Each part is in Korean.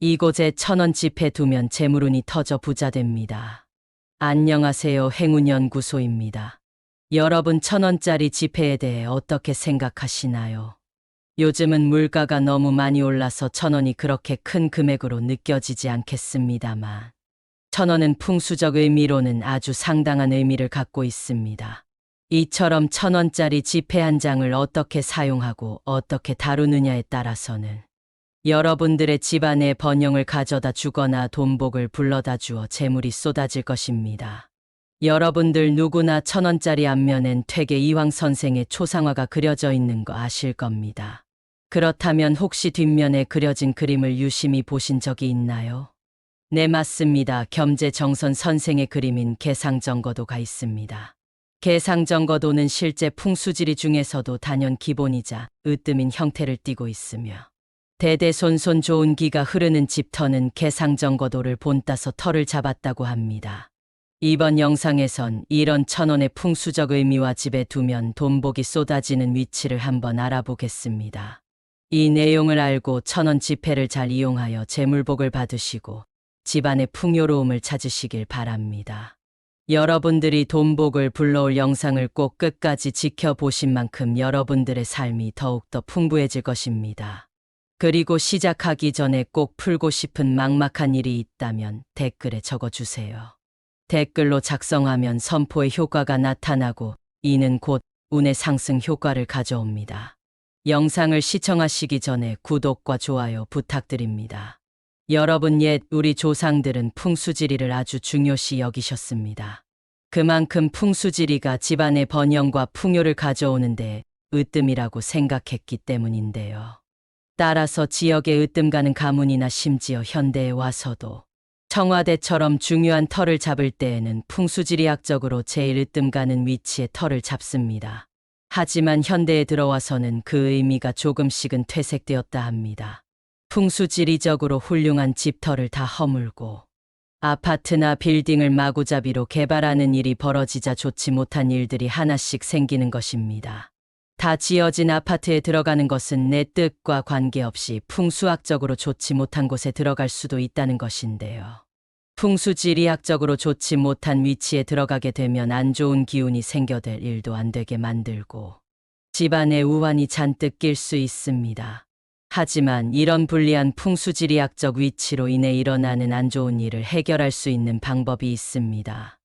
이곳에 1,000원 지폐 두면 재물운이 터져 부자 됩니다. 안녕하세요. 행운연구소입니다. 여러분 1,000원짜리 지폐에 대해 어떻게 생각하시나요? 요즘은 물가가 너무 많이 올라서 1,000원이 그렇게 큰 금액으로 느껴지지 않겠습니다만 1,000원은 풍수적 의미로는 아주 상당한 의미를 갖고 있습니다. 이처럼 1,000원짜리 지폐 한 장을 어떻게 사용하고 어떻게 다루느냐에 따라서는 여러분들의 집안에 번영을 가져다 주거나 돈복을 불러다 주어 재물이 쏟아질 것입니다. 여러분들 누구나 1,000원짜리 앞면엔 퇴계 이황 선생의 초상화가 그려져 있는 거 아실 겁니다. 그렇다면 혹시 뒷면에 그려진 그림을 유심히 보신 적이 있나요? 네, 맞습니다. 겸재정선 선생의 그림인 개상정거도가 있습니다. 개상정거도는 실제 풍수지리 중에서도 단연 기본이자 으뜸인 형태를 띠고 있으며 대대손손 좋은 기가 흐르는 집터는 개상정거도를 본따서 터를 잡았다고 합니다. 이번 영상에선 이런 1,000원의 풍수적 의미와 집에 두면 돈복이 쏟아지는 위치를 한번 알아보겠습니다. 이 내용을 알고 1,000원 지폐를 잘 이용하여 재물복을 받으시고 집안의 풍요로움을 찾으시길 바랍니다. 여러분들이 돈복을 불러올 영상을 꼭 끝까지 지켜보신 만큼 여러분들의 삶이 더욱더 풍부해질 것입니다. 그리고 시작하기 전에 꼭 풀고 싶은 막막한 일이 있다면 댓글에 적어주세요. 댓글로 작성하면 선포의 효과가 나타나고 이는 곧 운의 상승 효과를 가져옵니다. 영상을 시청하시기 전에 구독과 좋아요 부탁드립니다. 여러분, 옛 우리 조상들은 풍수지리를 아주 중요시 여기셨습니다. 그만큼 풍수지리가 집안의 번영과 풍요를 가져오는데 으뜸이라고 생각했기 때문인데요. 따라서 지역에 으뜸 가는 가문이나 심지어 현대에 와서도 청와대처럼 중요한 터를 잡을 때에는 풍수지리학적으로 제일 으뜸 가는 위치에 터를 잡습니다. 하지만 현대에 들어와서는 그 의미가 조금씩은 퇴색되었다 합니다. 풍수지리적으로 훌륭한 집터를 다 허물고 아파트나 빌딩을 마구잡이로 개발하는 일이 벌어지자 좋지 못한 일들이 하나씩 생기는 것입니다. 다 지어진 아파트에 들어가는 것은 내 뜻과 관계없이 풍수학적으로 좋지 못한 곳에 들어갈 수도 있다는 것인데요. 풍수지리학적으로 좋지 못한 위치에 들어가게 되면 안 좋은 기운이 생겨될 일도 안 되게 만들고 집안에 우환이 잔뜩 낄 수 있습니다. 하지만 이런 불리한 풍수지리학적 위치로 인해 일어나는 안 좋은 일을 해결할 수 있는 방법이 있습니다.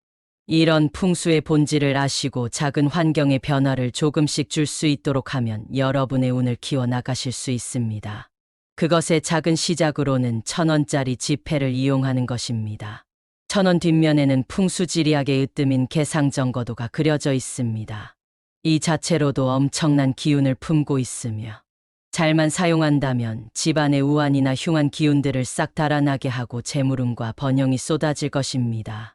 이런 풍수의 본질을 아시고 작은 환경의 변화를 조금씩 줄 수 있도록 하면 여러분의 운을 키워나가실 수 있습니다. 그것의 작은 시작으로는 1,000원짜리 지폐를 이용하는 것입니다. 1,000원 뒷면에는 풍수지리학의 으뜸인 개상정거도가 그려져 있습니다. 이 자체로도 엄청난 기운을 품고 있으며 잘만 사용한다면 집안의 우환이나 흉한 기운들을 싹 달아나게 하고 재물운과 번영이 쏟아질 것입니다.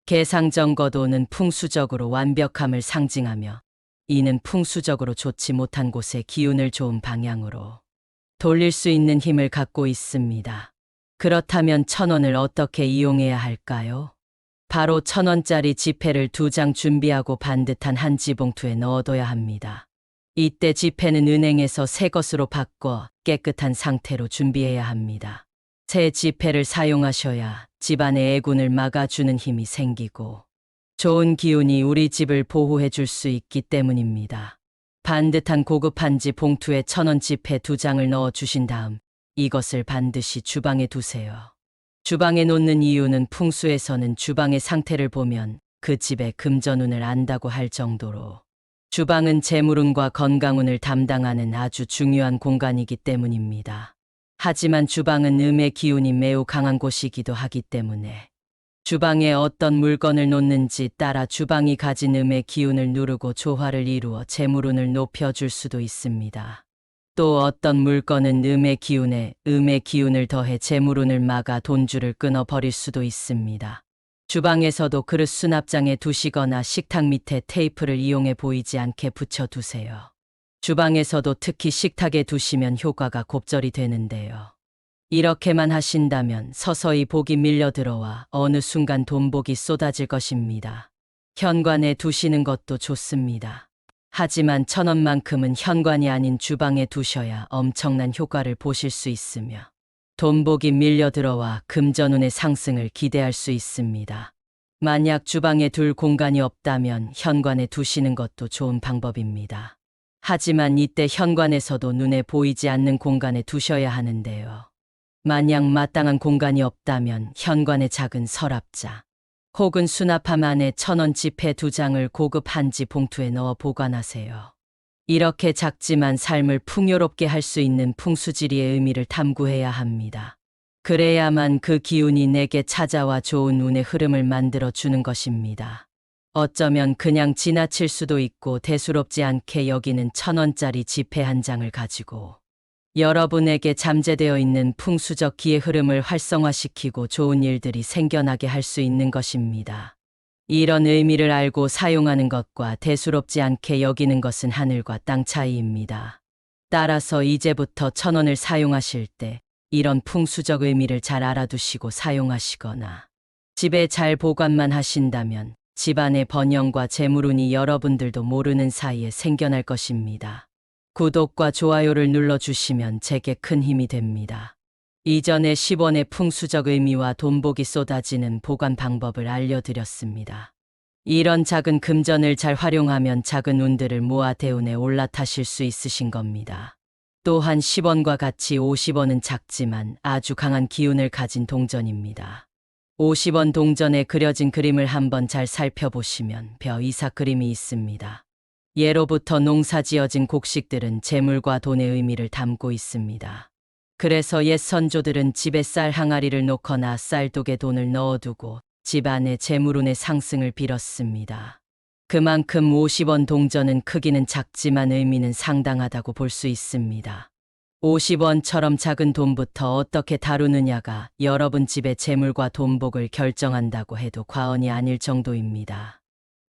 개상정거도는 풍수적으로 완벽함을 상징하며 이는 풍수적으로 좋지 못한 곳의 기운을 좋은 방향으로 돌릴 수 있는 힘을 갖고 있습니다. 그렇다면 1,000원을 어떻게 이용해야 할까요? 바로 1,000원짜리 지폐를 2장 준비하고 반듯한 한 지봉투에 넣어둬야 합니다. 이때 지폐는 은행에서 새 것으로 바꿔 깨끗한 상태로 준비해야 합니다. 새 지폐를 사용하셔야 집안의 애군을 막아주는 힘이 생기고 좋은 기운이 우리 집을 보호해 줄 수 있기 때문입니다. 반듯한 고급 한지 봉투에 1,000원 지폐 2장을 넣어 주신 다음 이것을 반드시 주방에 두세요. 주방에 놓는 이유는 풍수에서는 주방의 상태를 보면 그 집의 금전운을 안다고 할 정도로 주방은 재물운과 건강운을 담당하는 아주 중요한 공간이기 때문입니다. 하지만 주방은 음의 기운이 매우 강한 곳이기도 하기 때문에 주방에 어떤 물건을 놓는지 따라 주방이 가진 음의 기운을 누르고 조화를 이루어 재물운을 높여줄 수도 있습니다. 또 어떤 물건은 음의 기운을 더해 재물운을 막아 돈줄을 끊어버릴 수도 있습니다. 주방에서도 그릇 수납장에 두시거나 식탁 밑에 테이프를 이용해 보이지 않게 붙여두세요. 주방에서도 특히 식탁에 두시면 효과가 곱절이 되는데요. 이렇게만 하신다면 서서히 복이 밀려들어와 어느 순간 돈복이 쏟아질 것입니다. 현관에 두시는 것도 좋습니다. 하지만 1,000원만큼은 현관이 아닌 주방에 두셔야 엄청난 효과를 보실 수 있으며 돈복이 밀려들어와 금전운의 상승을 기대할 수 있습니다. 만약 주방에 둘 공간이 없다면 현관에 두시는 것도 좋은 방법입니다. 하지만 이때 현관에서도 눈에 보이지 않는 공간에 두셔야 하는데요. 만약 마땅한 공간이 없다면 현관에 작은 서랍자 혹은 수납함 안에 1,000원 지폐 2장을 고급 한지 봉투에 넣어 보관하세요. 이렇게 작지만 삶을 풍요롭게 할 수 있는 풍수지리의 의미를 탐구해야 합니다. 그래야만 그 기운이 내게 찾아와 좋은 운의 흐름을 만들어 주는 것입니다. 어쩌면 그냥 지나칠 수도 있고 대수롭지 않게 여기는 1,000원짜리 지폐 한 장을 가지고 여러분에게 잠재되어 있는 풍수적 기의 흐름을 활성화시키고 좋은 일들이 생겨나게 할 수 있는 것입니다. 이런 의미를 알고 사용하는 것과 대수롭지 않게 여기는 것은 하늘과 땅 차이입니다. 따라서 이제부터 1,000원을 사용하실 때 이런 풍수적 의미를 잘 알아두시고 사용하시거나 집에 잘 보관만 하신다면 집안의 번영과 재물운이 여러분들도 모르는 사이에 생겨날 것입니다. 구독과 좋아요를 눌러주시면 제게 큰 힘이 됩니다. 이전에 10원의 풍수적 의미와 돈복이 쏟아지는 보관 방법을 알려드렸습니다. 이런 작은 금전을 잘 활용하면 작은 운들을 모아 대운에 올라타실 수 있으신 겁니다. 또한 10원과 같이 50원은 작지만 아주 강한 기운을 가진 동전입니다. 50원 동전에 그려진 그림을 한번 잘 살펴보시면 벼 이삭 그림이 있습니다. 예로부터 농사지어진 곡식들은 재물과 돈의 의미를 담고 있습니다. 그래서 옛 선조들은 집에 쌀 항아리를 놓거나 쌀독에 돈을 넣어두고 집안의 재물운의 상승을 빌었습니다. 그만큼 50원 동전은 크기는 작지만 의미는 상당하다고 볼 수 있습니다. 50원처럼 작은 돈부터 어떻게 다루느냐가 여러분 집의 재물과 돈복을 결정한다고 해도 과언이 아닐 정도입니다.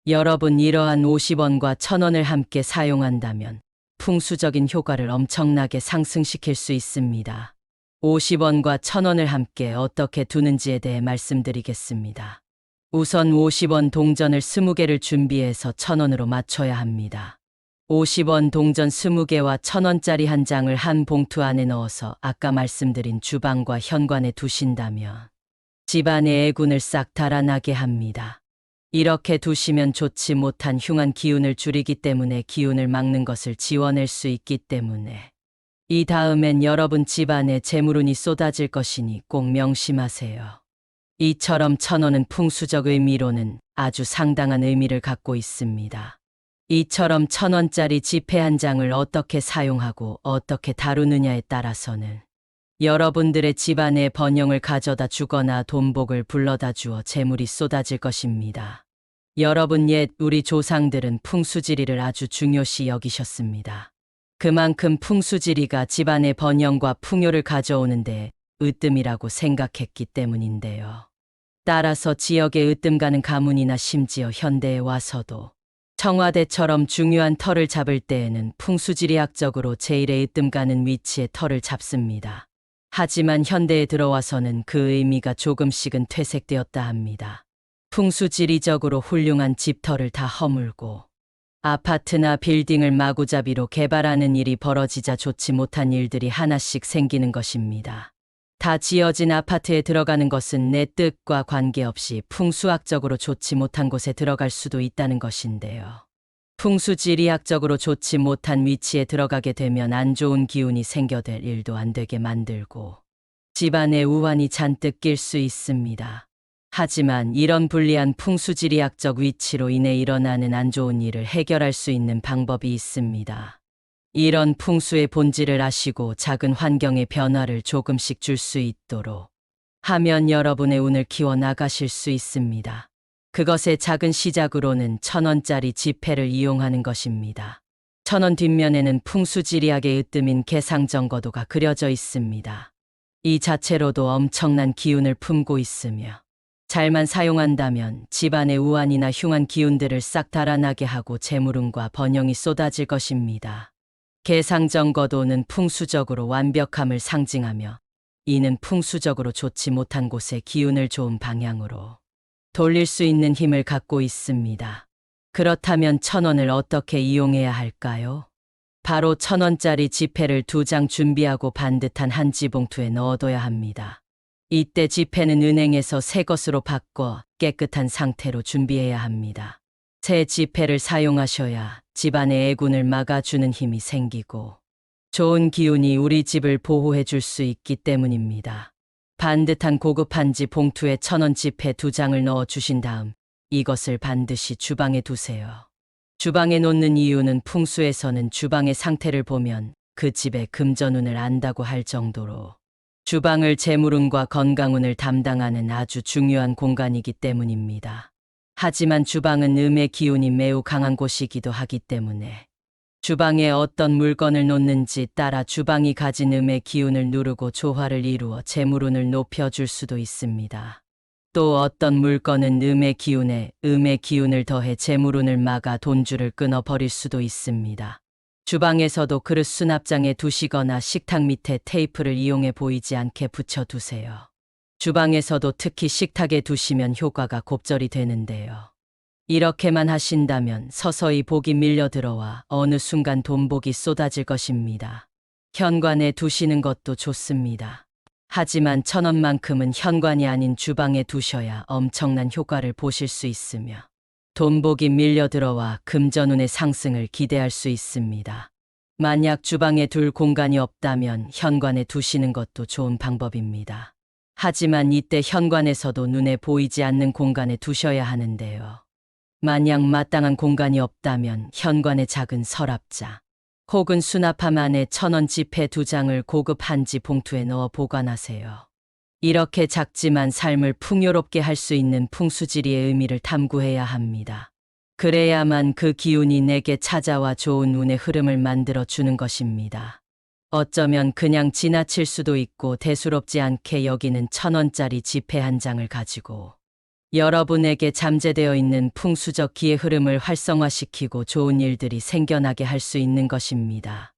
여러분 이러한 50원과 1,000원을 함께 사용한다면 풍수적인 효과를 엄청나게 상승시킬 수 있습니다. 50원과 1,000원을 함께 어떻게 두는지에 대해 말씀드리겠습니다. 우선 50원 동전을 20개를 준비해서 1,000원으로 맞춰야 합니다. 50원 동전 20개와 1,000원짜리 한 장을 한 봉투 안에 넣어서 아까 말씀드린 주방과 현관에 두신다면 집안의 애군을 싹 달아나게 합니다. 이렇게 두시면 좋지 못한 흉한 기운을 줄이기 때문에 기운을 막는 것을 지워낼 수 있기 때문에 이 다음엔 여러분 집안에 재물운이 쏟아질 것이니 꼭 명심하세요. 이처럼 1,000원은 풍수적 의미로는 아주 상당한 의미를 갖고 있습니다. 이처럼 1,000원짜리 지폐 한 장을 어떻게 사용하고 어떻게 다루느냐에 따라서는 여러분들의 집안에 번영을 가져다 주거나 돈복을 불러다 주어 재물이 쏟아질 것입니다. 여러분 옛 우리 조상들은 풍수지리를 아주 중요시 여기셨습니다. 그만큼 풍수지리가 집안의 번영과 풍요를 가져오는데 으뜸이라고 생각했기 때문인데요. 따라서 지역에 으뜸 가는 가문이나 심지어 현대에 와서도 청와대처럼 중요한 터를 잡을 때에는 풍수지리학적으로 제일의 으뜸 가는 위치에 터를 잡습니다. 하지만 현대에 들어와서는 그 의미가 조금씩은 퇴색되었다 합니다. 풍수지리적으로 훌륭한 집터를 다 허물고 아파트나 빌딩을 마구잡이로 개발하는 일이 벌어지자 좋지 못한 일들이 하나씩 생기는 것입니다. 다 지어진 아파트에 들어가는 것은 내 뜻과 관계없이 풍수학적으로 좋지 못한 곳에 들어갈 수도 있다는 것인데요. 풍수지리학적으로 좋지 못한 위치에 들어가게 되면 안 좋은 기운이 생겨될 일도 안 되게 만들고 집안에 우환이 잔뜩 낄 수 있습니다. 하지만 이런 불리한 풍수지리학적 위치로 인해 일어나는 안 좋은 일을 해결할 수 있는 방법이 있습니다. 이런 풍수의 본질을 아시고 작은 환경의 변화를 조금씩 줄 수 있도록 하면 여러분의 운을 키워나가실 수 있습니다. 그것의 작은 시작으로는 1,000원짜리 지폐를 이용하는 것입니다. 1,000원 뒷면에는 풍수지리학의 으뜸인 개상정거도가 그려져 있습니다. 이 자체로도 엄청난 기운을 품고 있으며 잘만 사용한다면 집안의 우환이나 흉한 기운들을 싹 달아나게 하고 재물운과 번영이 쏟아질 것입니다. 개상정거도는 풍수적으로 완벽함을 상징하며 이는 풍수적으로 좋지 못한 곳의 기운을 좋은 방향으로 돌릴 수 있는 힘을 갖고 있습니다. 그렇다면 1,000원을 어떻게 이용해야 할까요? 바로 1,000원짜리 지폐를 2장 준비하고 반듯한 한 지봉투에 넣어둬야 합니다. 이때 지폐는 은행에서 새 것으로 바꿔 깨끗한 상태로 준비해야 합니다. 새 지폐를 사용하셔야 집안의 애군을 막아주는 힘이 생기고 좋은 기운이 우리 집을 보호해 줄 수 있기 때문입니다. 반듯한 고급 한지 봉투에 1,000원 지폐 2장을 넣어 주신 다음 이것을 반드시 주방에 두세요. 주방에 놓는 이유는 풍수에서는 주방의 상태를 보면 그 집의 금전운을 안다고 할 정도로 주방을 재물운과 건강운을 담당하는 아주 중요한 공간이기 때문입니다. 하지만 주방은 음의 기운이 매우 강한 곳이기도 하기 때문에 주방에 어떤 물건을 놓는지 따라 주방이 가진 음의 기운을 누르고 조화를 이루어 재물운을 높여줄 수도 있습니다. 또 어떤 물건은 음의 기운을 더해 재물운을 막아 돈줄을 끊어버릴 수도 있습니다. 주방에서도 그릇 수납장에 두시거나 식탁 밑에 테이프를 이용해 보이지 않게 붙여두세요. 주방에서도 특히 식탁에 두시면 효과가 곱절이 되는데요. 이렇게만 하신다면 서서히 복이 밀려 들어와 어느 순간 돈복이 쏟아질 것입니다. 현관에 두시는 것도 좋습니다. 하지만 1,000원만큼은 현관이 아닌 주방에 두셔야 엄청난 효과를 보실 수 있으며 돈복이 밀려 들어와 금전운의 상승을 기대할 수 있습니다. 만약 주방에 둘 공간이 없다면 현관에 두시는 것도 좋은 방법입니다. 하지만 이때 현관에서도 눈에 보이지 않는 공간에 두셔야 하는데요. 만약 마땅한 공간이 없다면 현관의 작은 서랍장 혹은 수납함 안에 1,000원 지폐 2장을 고급 한지 봉투에 넣어 보관하세요. 이렇게 작지만 삶을 풍요롭게 할 수 있는 풍수지리의 의미를 탐구해야 합니다. 그래야만 그 기운이 내게 찾아와 좋은 운의 흐름을 만들어 주는 것입니다. 어쩌면 그냥 지나칠 수도 있고 대수롭지 않게 여기는 1,000원짜리 지폐 한 장을 가지고 여러분에게 잠재되어 있는 풍수적 기의 흐름을 활성화시키고 좋은 일들이 생겨나게 할 수 있는 것입니다.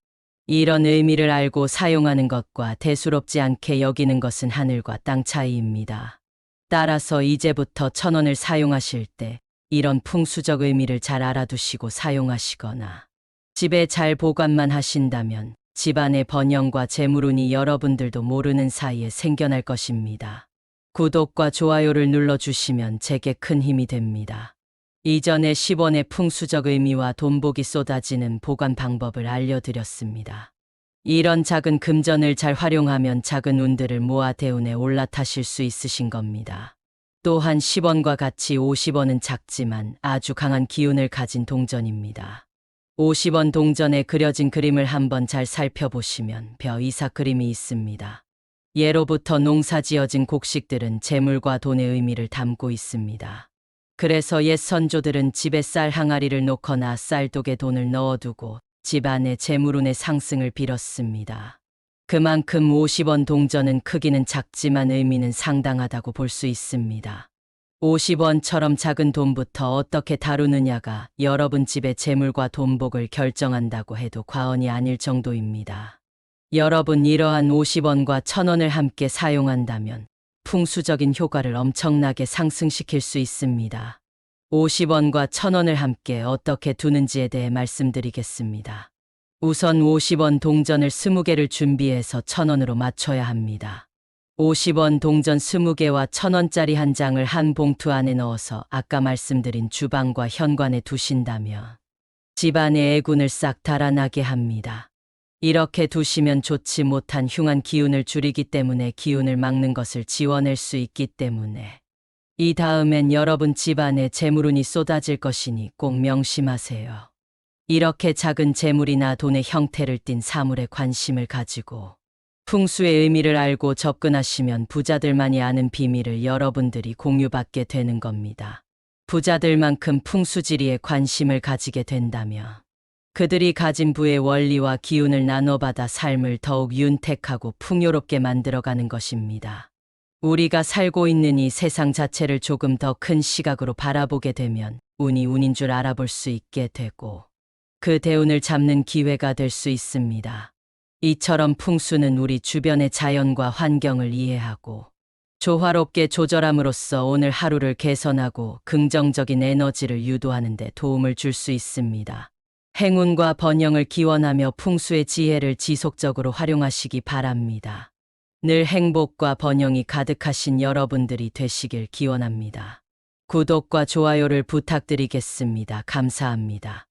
이런 의미를 알고 사용하는 것과 대수롭지 않게 여기는 것은 하늘과 땅 차이입니다. 따라서 이제부터 1,000원을 사용하실 때 이런 풍수적 의미를 잘 알아두시고 사용하시거나 집에 잘 보관만 하신다면 집안의 번영과 재물운이 여러분들도 모르는 사이에 생겨날 것입니다. 구독과 좋아요를 눌러주시면 제게 큰 힘이 됩니다. 이전에 10원의 풍수적 의미와 돈복이 쏟아지는 보관 방법을 알려드렸습니다. 이런 작은 금전을 잘 활용하면 작은 운들을 모아 대운에 올라타실 수 있으신 겁니다. 또한 10원과 같이 50원은 작지만 아주 강한 기운을 가진 동전입니다. 50원 동전에 그려진 그림을 한번 잘 살펴보시면 벼 이삭 그림이 있습니다. 예로부터 농사지어진 곡식들은 재물과 돈의 의미를 담고 있습니다. 그래서 옛 선조들은 집에 쌀 항아리를 놓거나 쌀독에 돈을 넣어두고 집안의 재물운의 상승을 빌었습니다. 그만큼 50원 동전은 크기는 작지만 의미는 상당하다고 볼 수 있습니다. 50원처럼 작은 돈부터 어떻게 다루느냐가 여러분 집의 재물과 돈복을 결정한다고 해도 과언이 아닐 정도입니다. 여러분 이러한 50원과 1,000원을 함께 사용한다면 풍수적인 효과를 엄청나게 상승시킬 수 있습니다. 50원과 1,000원을 함께 어떻게 두는지에 대해 말씀드리겠습니다. 우선 50원 동전을 20개를 준비해서 1,000원으로 맞춰야 합니다. 50원 동전 20개와 1,000원짜리 한 장을 한 봉투 안에 넣어서 아까 말씀드린 주방과 현관에 두신다면 집안의 애군을 싹 달아나게 합니다. 이렇게 두시면 좋지 못한 흉한 기운을 줄이기 때문에 기운을 막는 것을 지워낼 수 있기 때문에 이 다음엔 여러분 집안에 재물운이 쏟아질 것이니 꼭 명심하세요. 이렇게 작은 재물이나 돈의 형태를 띤 사물에 관심을 가지고 풍수의 의미를 알고 접근하시면 부자들만이 아는 비밀을 여러분들이 공유받게 되는 겁니다. 부자들만큼 풍수지리에 관심을 가지게 된다면 그들이 가진 부의 원리와 기운을 나눠받아 삶을 더욱 윤택하고 풍요롭게 만들어가는 것입니다. 우리가 살고 있는 이 세상 자체를 조금 더 큰 시각으로 바라보게 되면 운이 운인 줄 알아볼 수 있게 되고 그 대운을 잡는 기회가 될 수 있습니다. 이처럼 풍수는 우리 주변의 자연과 환경을 이해하고 조화롭게 조절함으로써 오늘 하루를 개선하고 긍정적인 에너지를 유도하는 데 도움을 줄 수 있습니다. 행운과 번영을 기원하며 풍수의 지혜를 지속적으로 활용하시기 바랍니다. 늘 행복과 번영이 가득하신 여러분들이 되시길 기원합니다. 구독과 좋아요를 부탁드리겠습니다. 감사합니다.